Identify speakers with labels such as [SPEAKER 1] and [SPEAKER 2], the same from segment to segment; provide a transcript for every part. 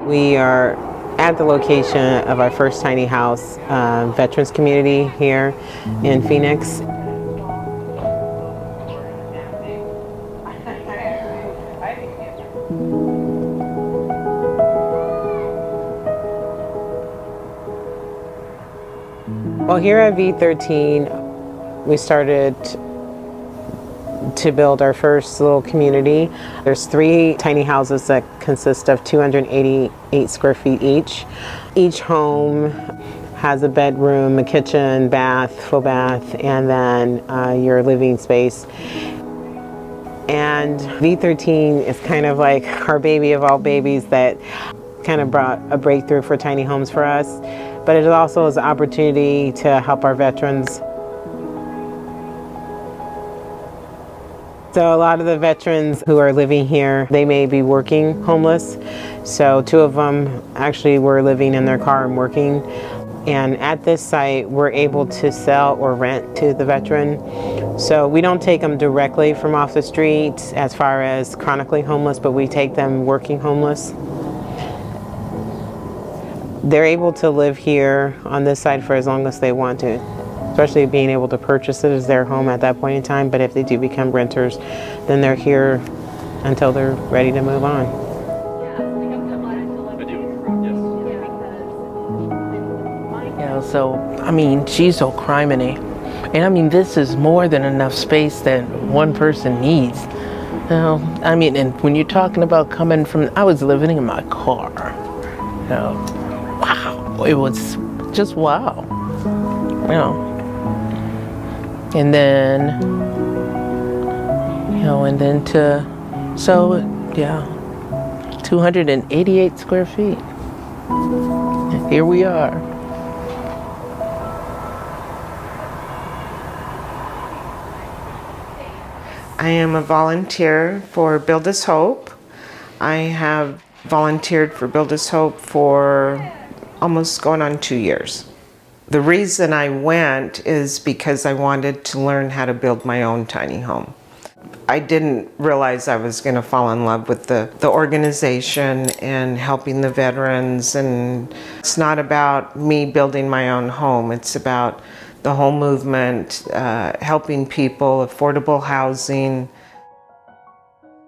[SPEAKER 1] We are at the location of our first tiny house veterans community here in Phoenix. Well, here at V13, we started to build our first little community. There's 3 tiny houses that consist of 288 square feet each. Each home has a bedroom, a kitchen, bath, full bath, and then your living space. And V13 is kind of like our baby of all babies that kind of brought a breakthrough for tiny homes for us. But it also is an opportunity to help our veterans. So a lot of the veterans who are living here, they may be working homeless. So 2 of them actually were living in their car and working. And at this site, we're able to sell or rent to the veteran. So we don't take them directly from off the street as far as chronically homeless, but we take them working homeless. They're able to live here on this side for as long as they want to, especially being able to purchase it as their home at that point in time. But if they do become renters, then they're here until they're ready to move on.
[SPEAKER 2] Yeah, so, I mean, she's so criminy. And I mean, this is more than enough space that one person needs. You know, I mean, and when you're talking about coming from, I was living in my car. You know, wow, it was just wow. You know. And then, you know, and then so, yeah, 288 square feet. Here we are.
[SPEAKER 3] I am a volunteer for Build Us Hope. I have volunteered for Build Us Hope for almost going on 2 years. The reason I went is because I wanted to learn how to build my own tiny home. I didn't realize I was going to fall in love with the organization and helping the veterans. And it's not about me building my own home. It's about the whole movement, helping people, affordable housing.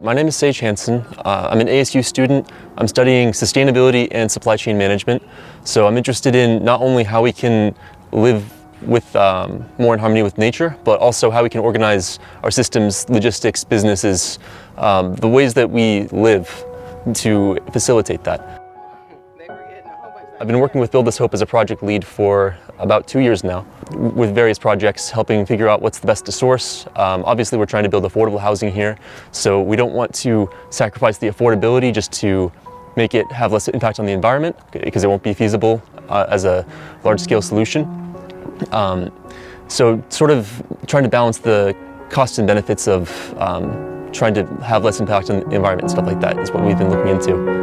[SPEAKER 4] My name is Sage Hansen. I'm an ASU student. I'm studying sustainability and supply chain management. So I'm interested in not only how we can live with more in harmony with nature, but also how we can organize our systems, logistics, businesses, the ways that we live to facilitate that. I've been working with Build Us Hope as a project lead for about 2 years now, with various projects helping figure out what's the best to source. Obviously, we're trying to build affordable housing here, so we don't want to sacrifice the affordability just to make it have less impact on the environment, because it won't be feasible as a large-scale solution. So sort of trying to balance the costs and benefits of trying to have less impact on the environment and stuff like that is what we've been looking into.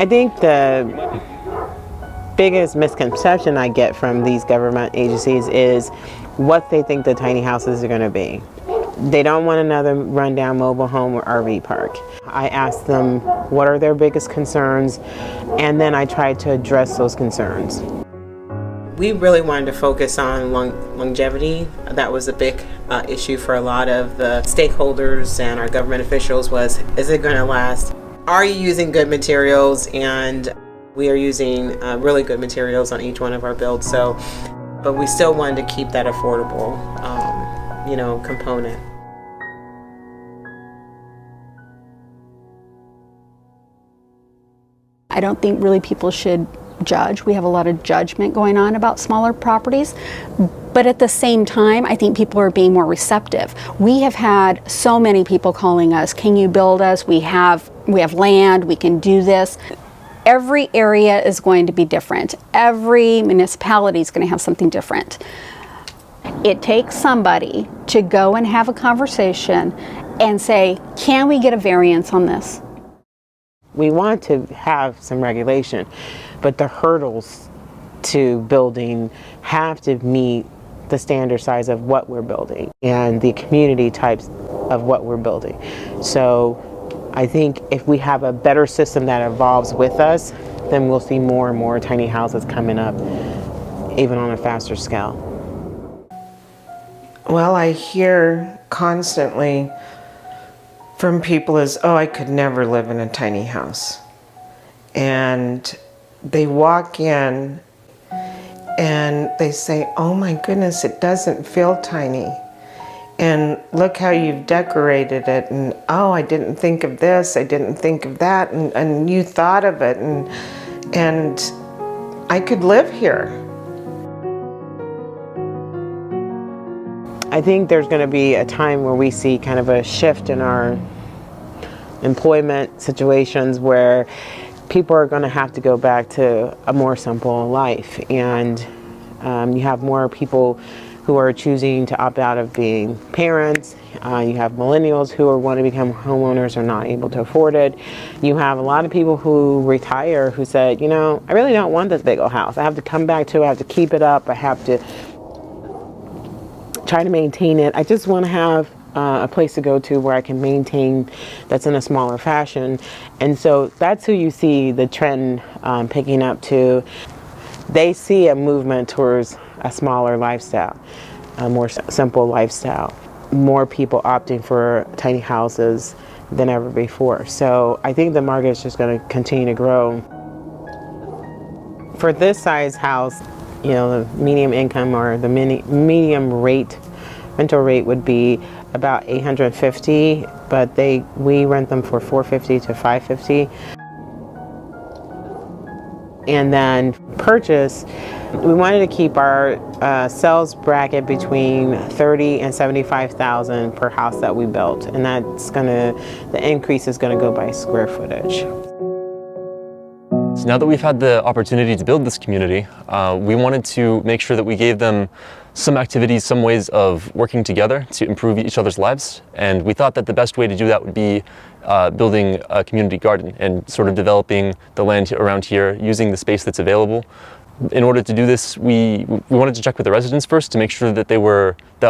[SPEAKER 1] I think the biggest misconception I get from these government agencies is what they think the tiny houses are going to be. They don't want another rundown mobile home or RV park. I ask them what are their biggest concerns, and then I try to address those concerns. We really wanted to focus on longevity. That was a big issue for a lot of the stakeholders and our government officials was, is it going to last? Are you using good materials? And we are using really good materials on each one of our builds. So, but we still wanted to keep that affordable, component.
[SPEAKER 5] I don't think really people should judge. We have a lot of judgment going on about smaller properties. But at the same time, I think people are being more receptive. We have had so many people calling us, can you build us? We have land, we can do this. Every area is going to be different. Every municipality is going to have something different. It takes somebody to go and have a conversation and say, can we get a variance on this?
[SPEAKER 1] We want to have some regulation, but the hurdles to building have to meet the standard size of what we're building and the community types of what we're building. So I think if we have a better system that evolves with us, then we'll see more and more tiny houses coming up, even on a faster scale.
[SPEAKER 3] Well, I hear constantly from people is, oh, I could never live in a tiny house. And they walk in and they say, oh my goodness, it doesn't feel tiny. And look how you've decorated it. And oh, I didn't think of this, I didn't think of that. And you thought of it. And I could live here.
[SPEAKER 1] I think there's going to be a time where we see kind of a shift in our employment situations where people are going to have to go back to a more simple life, and you have more people who are choosing to opt out of being parents. You have millennials who want to become homeowners or not able to afford it. You have a lot of people who retire who said, you know, I really don't want this big old house. I have to come back to it, I have to keep it up, I have to try to maintain it. I just want to have a place to go to where I can maintain that's in a smaller fashion. And so that's who you see the trend picking up to. They see a movement towards a smaller lifestyle, a more simple lifestyle, more people opting for tiny houses than ever before. So I think the market is just going to continue to grow. For this size house, you know, the medium income or the medium rate, rental rate would be about $850, but we rent them for $450 to $550. And then purchase, we wanted to keep our sales bracket between $30,000 and $75,000 per house that we built, and the increase is gonna go by square footage.
[SPEAKER 4] So now that we've had the opportunity to build this community, we wanted to make sure that we gave them some activities, some ways of working together to improve each other's lives. And we thought that the best way to do that would be building a community garden and sort of developing the land around here using the space that's available. In order to do this, we wanted to check with the residents first to make sure that that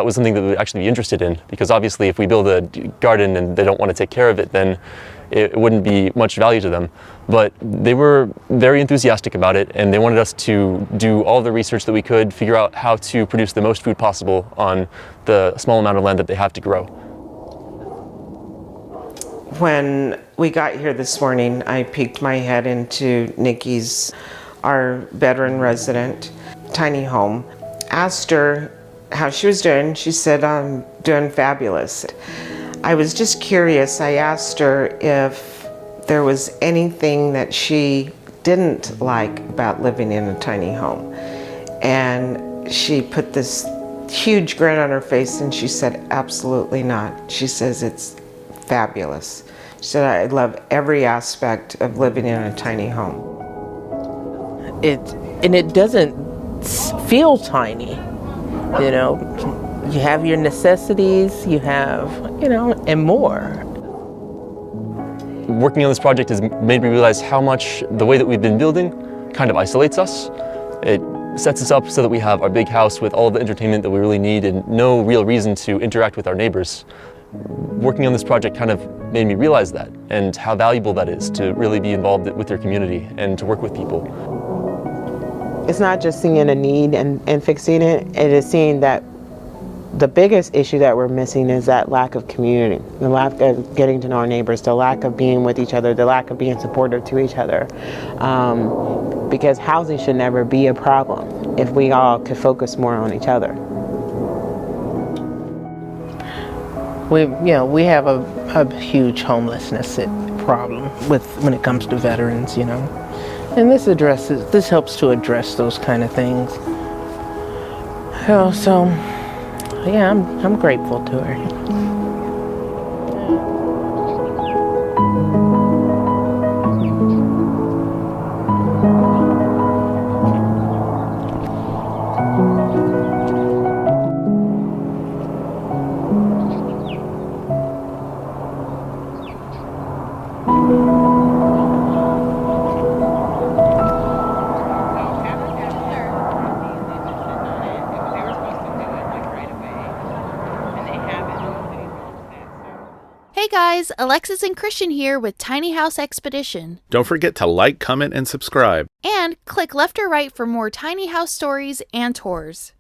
[SPEAKER 4] was something that they would actually be interested in. Because obviously if we build a garden and they don't want to take care of it, then it wouldn't be much value to them. But they were very enthusiastic about it, and they wanted us to do all the research that we could, figure out how to produce the most food possible on the small amount of land that they have to grow.
[SPEAKER 3] When we got here this morning, I peeked my head into Nikki's, our veteran resident, tiny home. Asked her how she was doing. She said, I'm doing fabulous. I was just curious. I asked her if there was anything that she didn't like about living in a tiny home. And she put this huge grin on her face and she said, absolutely not. She says, it's fabulous. She said, I love every aspect of living in a tiny home.
[SPEAKER 2] It doesn't feel tiny, you know. You have your necessities, you have, you know, and more.
[SPEAKER 4] Working on this project has made me realize how much the way that we've been building kind of isolates us. It sets us up so that we have our big house with all the entertainment that we really need and no real reason to interact with our neighbors. Working on this project kind of made me realize that and how valuable that is to really be involved with your community and to work with people.
[SPEAKER 1] It's not just seeing a need and fixing it, it is seeing that the biggest issue that we're missing is that lack of community, the lack of getting to know our neighbors, the lack of being with each other, the lack of being supportive to each other. Because housing should never be a problem if we all could focus more on each other.
[SPEAKER 2] We have a huge homelessness problem when it comes to veterans, you know. And this helps to address those kind of things. So yeah, I'm grateful to her.
[SPEAKER 6] guys, Alexis and Christian here with Tiny House Expedition.
[SPEAKER 7] Don't forget to like, comment, and subscribe.
[SPEAKER 6] And click left or right for more tiny house stories and tours.